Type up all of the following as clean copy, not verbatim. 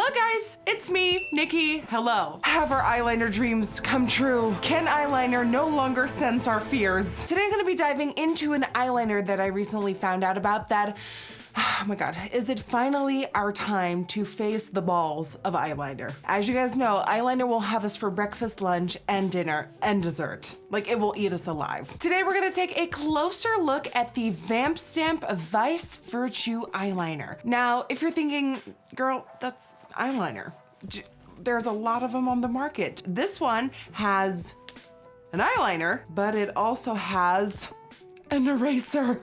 Hello guys, it's me, Nikki. Hello. Have our eyeliner dreams come true? Can eyeliner no longer sense our fears? Today I'm gonna be diving into an eyeliner that I recently found out about that, oh my God, is it finally our time to face the balls of eyeliner? As you guys know, eyeliner will have us for breakfast, lunch, and dinner, and dessert. Like, it will eat us alive. Today we're gonna take a closer look at the Vamp Stamp Vise Virtue Eyeliner. Now, if you're thinking, girl, that's eyeliner. There's a lot of them on the market. This one has an eyeliner, but it also has an eraser.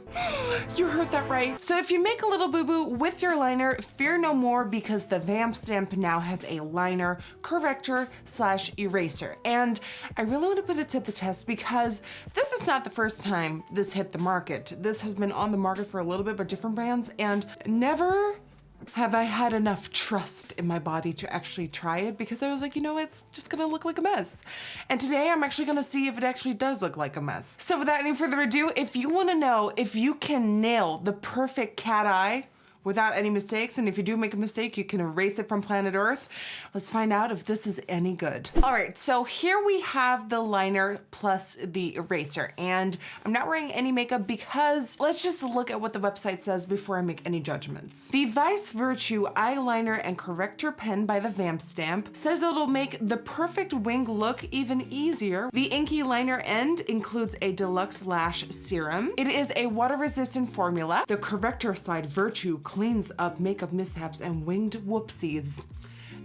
You heard that right. So if you make a little boo-boo with your liner, fear no more, because the Vamp Stamp now has a liner corrector / eraser. And I really want to put it to the test because this is not the first time this hit the market. This has been on the market for a little bit, but different brands, and never have I had enough trust in my body to actually try it, because I was like, you know, it's just gonna look like a mess. And today I'm actually gonna see if it actually does look like a mess. So without any further ado, if you wanna know if you can nail the perfect cat eye without any mistakes, and if you do make a mistake, you can erase it from planet Earth, let's find out if this is any good. All right, so here we have the liner plus the eraser, and I'm not wearing any makeup because let's just look at what the website says before I make any judgments. The Vise Virtue Eyeliner and Corrector Pen by the Vamp Stamp says that it'll make the perfect wing look even easier. The inky liner end includes a deluxe lash serum. It is a water-resistant formula. The corrector side, Virtue, cleans up makeup mishaps and winged whoopsies.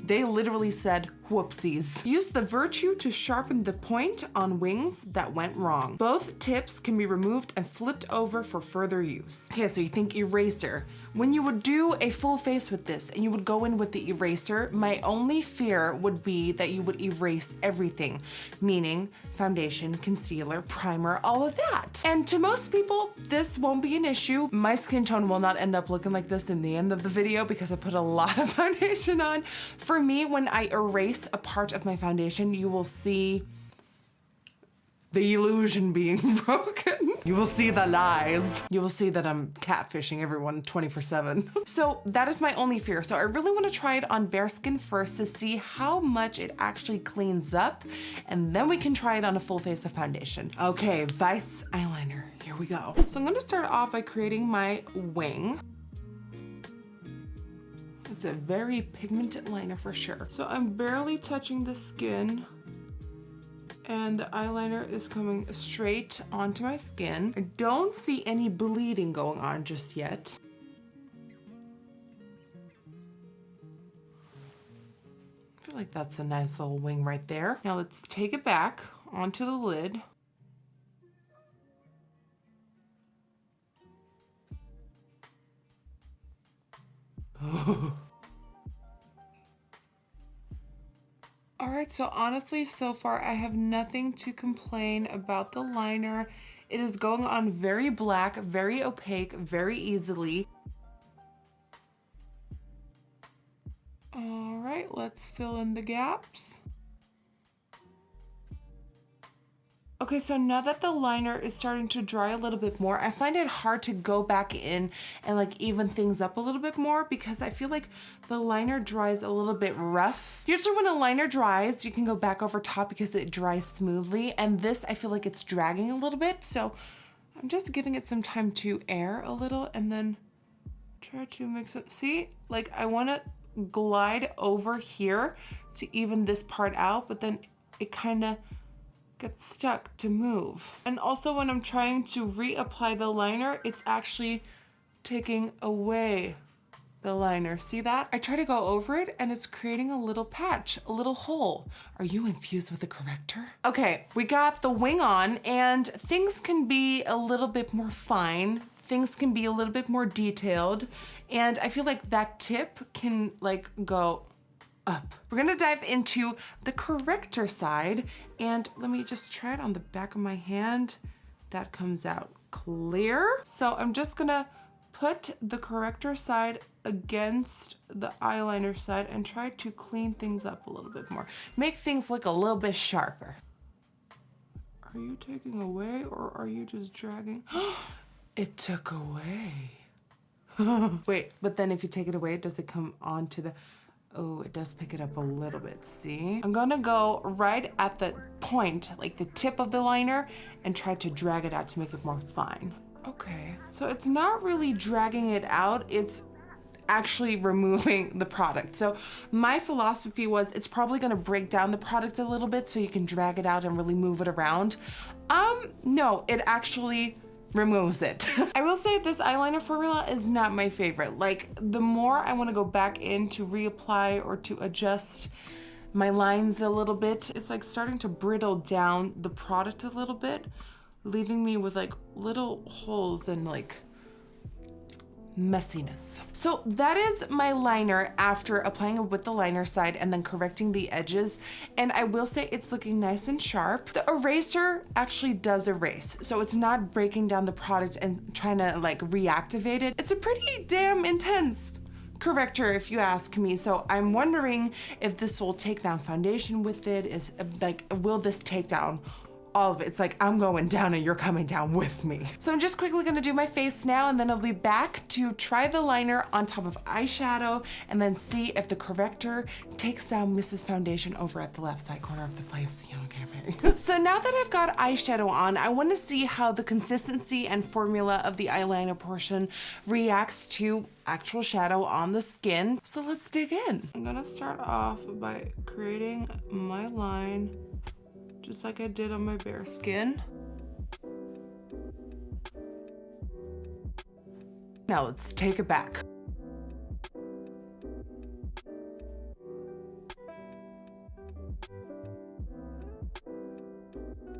They literally said whoopsies. Use the Virtue to sharpen the point on wings that went wrong. Both tips can be removed and flipped over for further use. Okay, so you think eraser. When you would do a full face with this and you would go in with the eraser, my only fear would be that you would erase everything, meaning foundation, concealer, primer, all of that. And to most people, this won't be an issue. My skin tone will not end up looking like this in the end of the video because I put a lot of foundation on. For me, when I erase a part of my foundation, you will see the illusion being broken. You will see the lies. You will see that I'm catfishing everyone 24/7. So that is my only fear. So I really want to try it on bare skin first to see how much it actually cleans up, and then we can try it on a full face of foundation. Okay, Vise eyeliner, here we go. So I'm gonna start off by creating my wing. It's a very pigmented liner for sure. So I'm barely touching the skin, and the eyeliner is coming straight onto my skin. I don't see any bleeding going on just yet. I feel like that's a nice little wing right there. Now let's take it back onto the lid. All right, so honestly, so far I have nothing to complain about the liner. It is going on very black, very opaque, very easily. All right, let's fill in the gaps. Okay, so now that the liner is starting to dry a little bit more, I find it hard to go back in and like even things up a little bit more because I feel like the liner dries a little bit rough. Usually when a liner dries, you can go back over top because it dries smoothly, and this, I feel like it's dragging a little bit, so I'm just giving it some time to air a little and then try to mix it. See, like I wanna glide over here to even this part out, but then it kinda gets stuck to move. And also when I'm trying to reapply the liner, it's actually taking away the liner. See that? I try to go over it and it's creating a little patch, a little hole. Are you infused with a corrector? Okay, we got the wing on, and things can be a little bit more fine. Things can be a little bit more detailed. And I feel like that tip can like go up. We're gonna dive into the corrector side, and let me just try it on the back of my hand. That comes out clear. So I'm just gonna put the corrector side against the eyeliner side and try to clean things up a little bit more. Make things look a little bit sharper. Are you taking away or are you just dragging? It took away. Wait, but then if you take it away, does it come onto the... Oh, it does pick it up a little bit, see? I'm gonna go right at the point, like the tip of the liner, and try to drag it out to make it more fine. Okay, so it's not really dragging it out, it's actually removing the product. So my philosophy was it's probably gonna break down the product a little bit so you can drag it out and really move it around. No, it actually removes it. I will say this eyeliner formula is not my favorite. Like, the more I wanna go back in to reapply or to adjust my lines a little bit, it's like starting to brittle down the product a little bit, leaving me with like little holes and like messiness. So that is my liner after applying it with the liner side and then correcting the edges. And I will say it's looking nice and sharp. The eraser actually does erase. So it's not breaking down the product and trying to like reactivate it. It's a pretty damn intense corrector if you ask me. So I'm wondering if this will take down foundation with it. Is like, will this take down all of it? It's like, I'm going down and you're coming down with me. So I'm just quickly gonna do my face now, and then I'll be back to try the liner on top of eyeshadow and then see if the corrector takes down Mrs. Foundation over at the left side corner of the face. You know, okay. So now that I've got eyeshadow on, I wanna see how the consistency and formula of the eyeliner portion reacts to actual shadow on the skin. So let's dig in. I'm gonna start off by creating my line just like I did on my bare skin. Now let's take it back.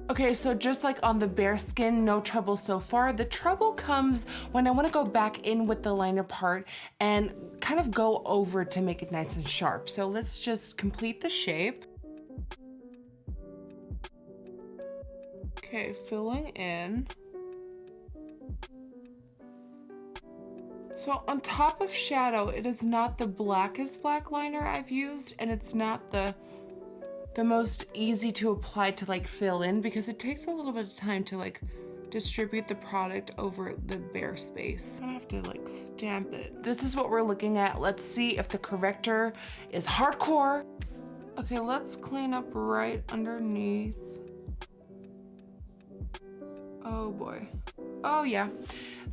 Okay, so just like on the bare skin, no trouble so far. The trouble comes when I wanna go back in with the liner part and kind of go over to make it nice and sharp. So let's just complete the shape. Okay, filling in. So on top of shadow, it is not the blackest black liner I've used, and it's not the most easy to apply to like fill in, because it takes a little bit of time to like distribute the product over the bare space. I'm gonna have to like stamp it. This is what we're looking at. Let's see if the corrector is hardcore. Okay, let's clean up right underneath. Oh boy. Oh yeah.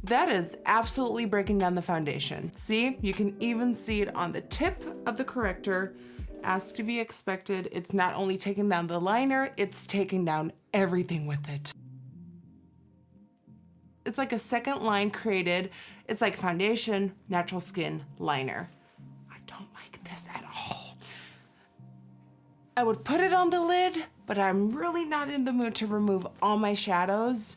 That is absolutely breaking down the foundation. See, you can even see it on the tip of the corrector. As to be expected, it's not only taking down the liner, it's taking down everything with it. It's like a second line created. It's like foundation, natural skin, liner. I don't like this at all. I would put it on the lid, but I'm really not in the mood to remove all my shadows.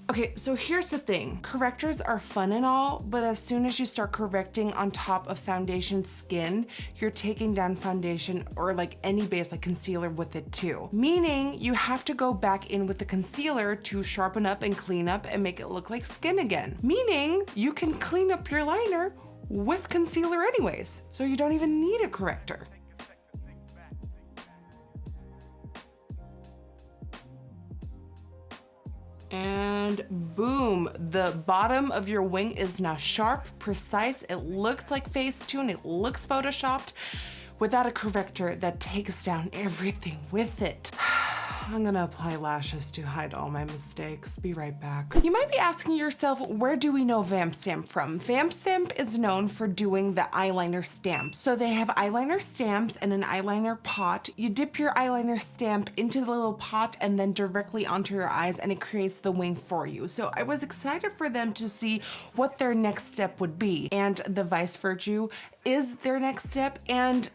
Okay, so here's the thing. Correctors are fun and all, but as soon as you start correcting on top of foundation skin, you're taking down foundation or like any base like concealer with it too. Meaning you have to go back in with the concealer to sharpen up and clean up and make it look like skin again. Meaning you can clean up your liner with concealer anyways, so you don't even need a corrector. And boom, the bottom of your wing is now sharp, precise. It looks like Facetune, it looks photoshopped without a corrector that takes down everything with it. I'm gonna apply lashes to hide all my mistakes. Be right back. You might be asking yourself, where do we know Vamp Stamp from? Vamp Stamp is known for doing the eyeliner stamps. So they have eyeliner stamps and an eyeliner pot. You dip your eyeliner stamp into the little pot and then directly onto your eyes, and it creates the wing for you. So I was excited for them to see what their next step would be. And the Vise Virtue is their next step, and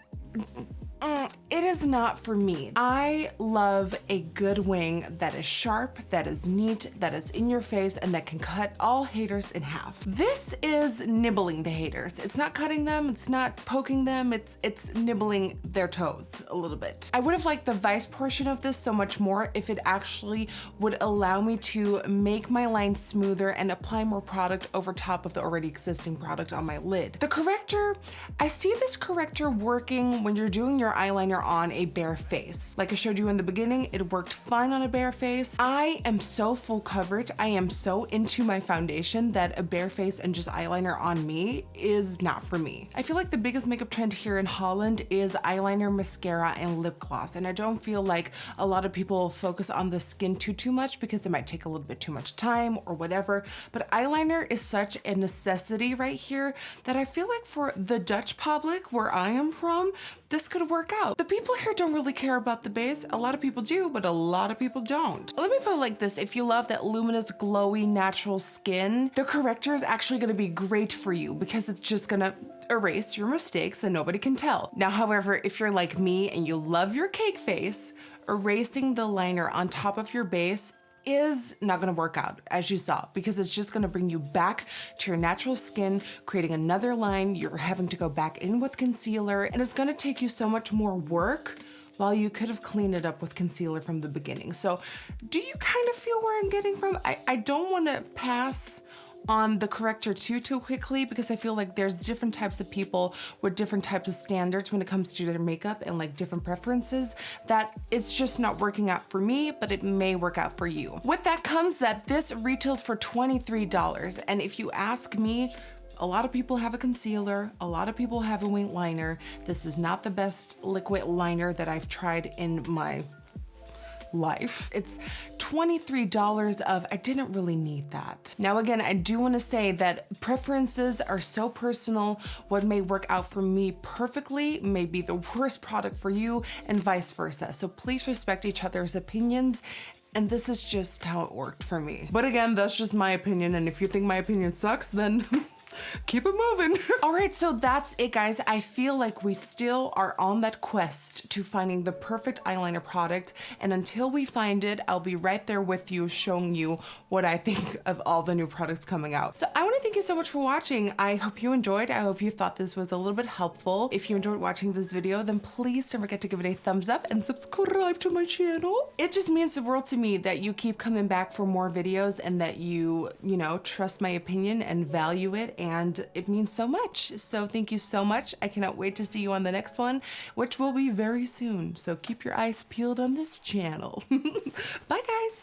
it is not for me. I love a good wing that is sharp, that is neat, that is in your face, and that can cut all haters in half. This is nibbling the haters. It's not cutting them, it's not poking them, it's nibbling their toes a little bit. I would have liked the Vise portion of this so much more if it actually would allow me to make my line smoother and apply more product over top of the already existing product on my lid. The corrector, I see this corrector working when you're doing your eyeliner on a bare face. Like I showed you in the beginning, it worked fine on a bare face. I am so full coverage. I am so into my foundation that a bare face and just eyeliner on me is not for me. I feel like the biggest makeup trend here in Holland is eyeliner, mascara, and lip gloss. And I don't feel like a lot of people focus on the skin too much because it might take a little bit too much time or whatever. But eyeliner is such a necessity right here that I feel like for the Dutch public where I am from, this could work out. The people here don't really care about the base. A lot of people do, but a lot of people don't. Let me put it like this. If you love that luminous, glowy, natural skin, the corrector is actually gonna be great for you because it's just gonna erase your mistakes and nobody can tell. Now, however, if you're like me and you love your cake face, erasing the liner on top of your base is not gonna work out, as you saw, because it's just gonna bring you back to your natural skin, creating another line. You're having to go back in with concealer, and it's gonna take you so much more work while you could have cleaned it up with concealer from the beginning. So do you kind of feel where I'm getting from? I don't wanna pass on the corrector too quickly because I feel like there's different types of people with different types of standards when it comes to their makeup and like different preferences that it's just not working out for me, but it may work out for you. With that comes that this retails for $23. And if you ask me, a lot of people have a concealer, a lot of people have a wing liner. This is not the best liquid liner that I've tried in my life. It's $23 of, I didn't really need that. Now again, I do want to say that preferences are so personal. What may work out for me perfectly may be the worst product for you and vice versa. So please respect each other's opinions. And this is just how it worked for me. But again, that's just my opinion. And if you think my opinion sucks, then keep it moving. All right, so that's it, guys. I feel like we still are on that quest to finding the perfect eyeliner product. And until we find it, I'll be right there with you, showing you what I think of all the new products coming out. So I want to thank you so much for watching. I hope you enjoyed. I hope you thought this was a little bit helpful. If you enjoyed watching this video, then please don't forget to give it a thumbs up and subscribe to my channel. It just means the world to me that you keep coming back for more videos and that you know, trust my opinion and value it. And it means so much. So thank you so much. I cannot wait to see you on the next one, which will be very soon. So keep your eyes peeled on this channel. Bye, guys.